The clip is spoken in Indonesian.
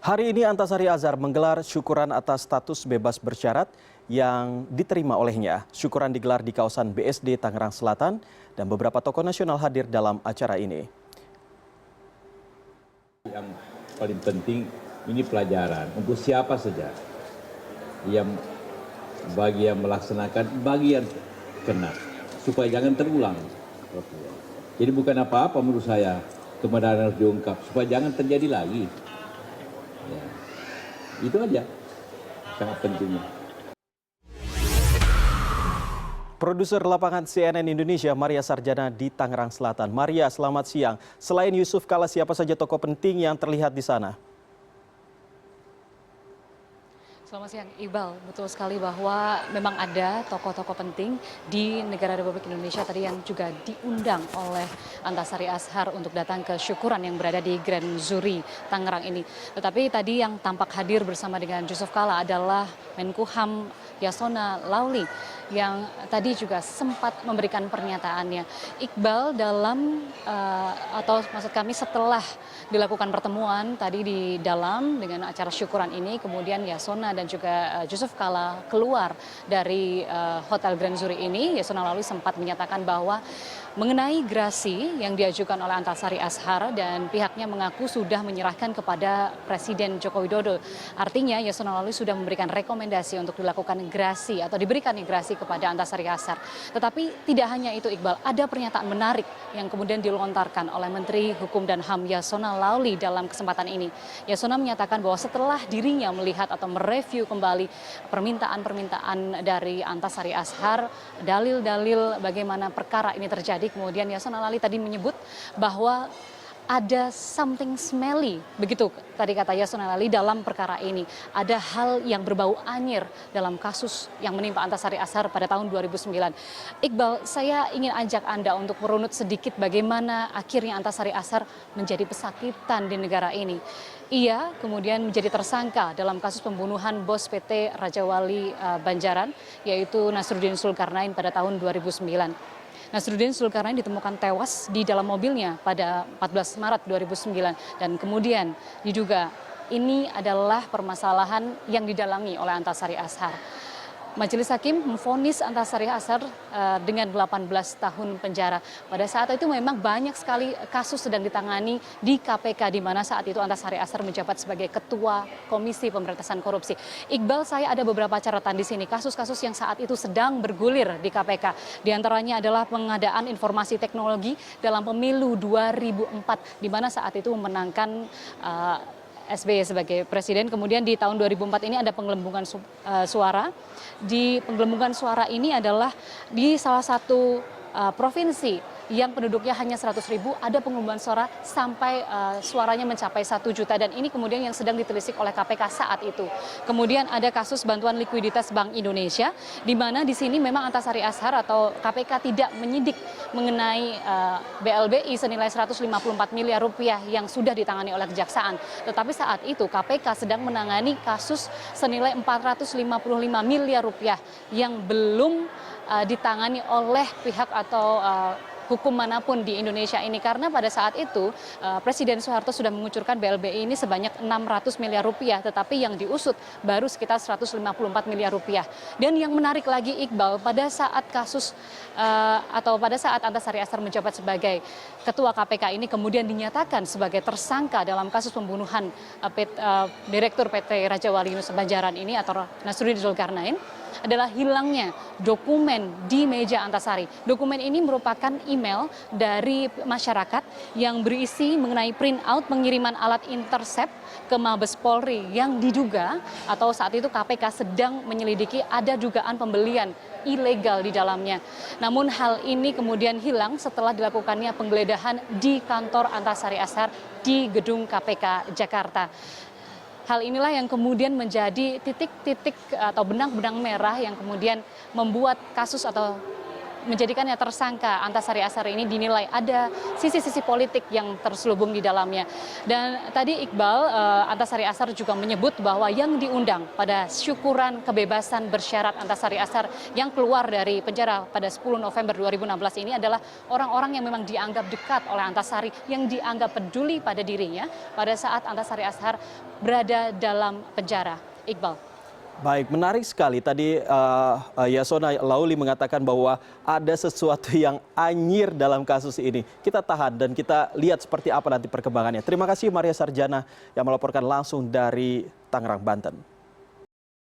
Hari ini Antasari Azhar menggelar syukuran atas status bebas bersyarat yang diterima olehnya. Syukuran digelar di kawasan BSD Tangerang Selatan dan beberapa tokoh nasional hadir dalam acara ini. Yang paling penting ini pelajaran untuk siapa saja yang bagi yang melaksanakan, bagi yang kena, supaya jangan terulang. Jadi bukan apa-apa menurut saya, kebenaran harus diungkap supaya jangan terjadi lagi. Ya, itu aja sangat pentingnya. Produser lapangan CNN Indonesia Maria Sarjana di Tangerang Selatan. Maria, selamat siang. Selain Yusuf Kala, siapa saja tokoh penting yang terlihat di sana? Selamat siang, Iqbal. Betul sekali bahwa memang ada tokoh-tokoh penting di negara Republik Indonesia tadi yang juga diundang oleh Antasari Azhar untuk datang ke syukuran yang berada di Grand Zuri, Tangerang ini. Tetapi tadi yang tampak hadir bersama dengan Yusuf Kala adalah Menkumham Yasona Lauli yang tadi juga sempat memberikan pernyataannya. Iqbal atau maksud kami setelah dilakukan pertemuan tadi di dalam dengan acara syukuran ini, kemudian Yasona dan juga Yusuf Kala keluar dari Hotel Grand Zuri ini, Yasona Lauli sempat menyatakan bahwa mengenai gerasi yang diajukan oleh Antasari Azhar dan pihaknya mengaku sudah menyerahkan kepada Presiden Joko Widodo. Artinya Yasona Lauli sudah memberikan rekomendasi untuk dilakukan gerasi atau diberikan gerasi kepada Antasari Azhar. Tetapi tidak hanya itu, Iqbal, ada pernyataan menarik yang kemudian dilontarkan oleh Menteri Hukum dan HAM Yasona Lauli dalam kesempatan ini. Yasona menyatakan bahwa setelah dirinya melihat atau mereview kembali permintaan-permintaan dari Antasari Azhar, dalil-dalil bagaimana perkara ini terjadi, kemudian Yasona Lauli tadi menyebut bahwa ada something smelly, begitu tadi kata Yasona Lauli dalam perkara ini. Ada hal yang berbau anyir dalam kasus yang menimpa Antasari Azhar pada tahun 2009. Iqbal, saya ingin ajak Anda untuk merunut sedikit bagaimana akhirnya Antasari Azhar menjadi pesakitan di negara ini. Ia kemudian menjadi tersangka dalam kasus pembunuhan bos PT Raja Wali Banjaran, yaitu Nasruddin Zulkarnain pada tahun 2009. Nasruddin Zulkarnain ditemukan tewas di dalam mobilnya pada 14 Maret 2009 dan kemudian diduga ini adalah permasalahan yang didalangi oleh Antasari Azhar. Majelis Hakim memvonis Antasari Azhar dengan 18 tahun penjara. Pada saat itu memang banyak sekali kasus sedang ditangani di KPK, di mana saat itu Antasari Azhar menjabat sebagai Ketua Komisi Pemberantasan Korupsi. Iqbal, saya ada beberapa catatan di sini, kasus-kasus yang saat itu sedang bergulir di KPK. Di antaranya adalah pengadaan informasi teknologi dalam pemilu 2004, di mana saat itu memenangkan SBY sebagai presiden. Kemudian di tahun 2004 ini ada penggelembungan suara. Di penggelembungan suara ini adalah di salah satu provinsi yang penduduknya hanya 100.000, ada penggelembungan suara sampai suaranya mencapai 1 juta, dan ini kemudian yang sedang ditelisik oleh KPK saat itu. Kemudian ada kasus bantuan likuiditas Bank Indonesia, di mana di sini memang Antasari Azhar atau KPK tidak menyidik mengenai BLBI senilai 154 miliar rupiah yang sudah ditangani oleh kejaksaan. Tetapi saat itu KPK sedang menangani kasus senilai 455 miliar rupiah yang belum ditangani oleh pihak atau hukum manapun di Indonesia ini, karena pada saat itu Presiden Soeharto sudah mengucurkan BLBI ini sebanyak 600 miliar rupiah, tetapi yang diusut baru sekitar 154 miliar rupiah. Dan yang menarik lagi, Iqbal, pada saat kasus atau pada saat Antasari Azhar menjabat sebagai Ketua KPK ini kemudian dinyatakan sebagai tersangka dalam kasus pembunuhan Direktur PT Raja Wali Banjaran ini atau Nasruddin Zulkarnain, adalah hilangnya dokumen di meja Antasari. Dokumen ini merupakan email dari masyarakat yang berisi mengenai print out pengiriman alat intercept ke Mabes Polri yang diduga atau saat itu KPK sedang menyelidiki ada dugaan pembelian ilegal di dalamnya. Namun hal ini kemudian hilang setelah dilakukannya penggeledahan di kantor Antasari Azhar di gedung KPK Jakarta. Hal inilah yang kemudian menjadi titik-titik atau benang-benang merah yang kemudian membuat kasus atau menjadikannya tersangka Antasari Ashar ini dinilai ada sisi-sisi politik yang terselubung di dalamnya. Dan tadi Iqbal, Antasari Ashar juga menyebut bahwa yang diundang pada syukuran kebebasan bersyarat Antasari Ashar yang keluar dari penjara pada 10 November 2016 ini adalah orang-orang yang memang dianggap dekat oleh Antasari, yang dianggap peduli pada dirinya pada saat Antasari Ashar berada dalam penjara. Iqbal. Baik, menarik sekali. Tadi Yasona Lauli mengatakan bahwa ada sesuatu yang anyir dalam kasus ini. Kita tahan dan kita lihat seperti apa nanti perkembangannya. Terima kasih Maria Sarjana yang melaporkan langsung dari Tangerang, Banten.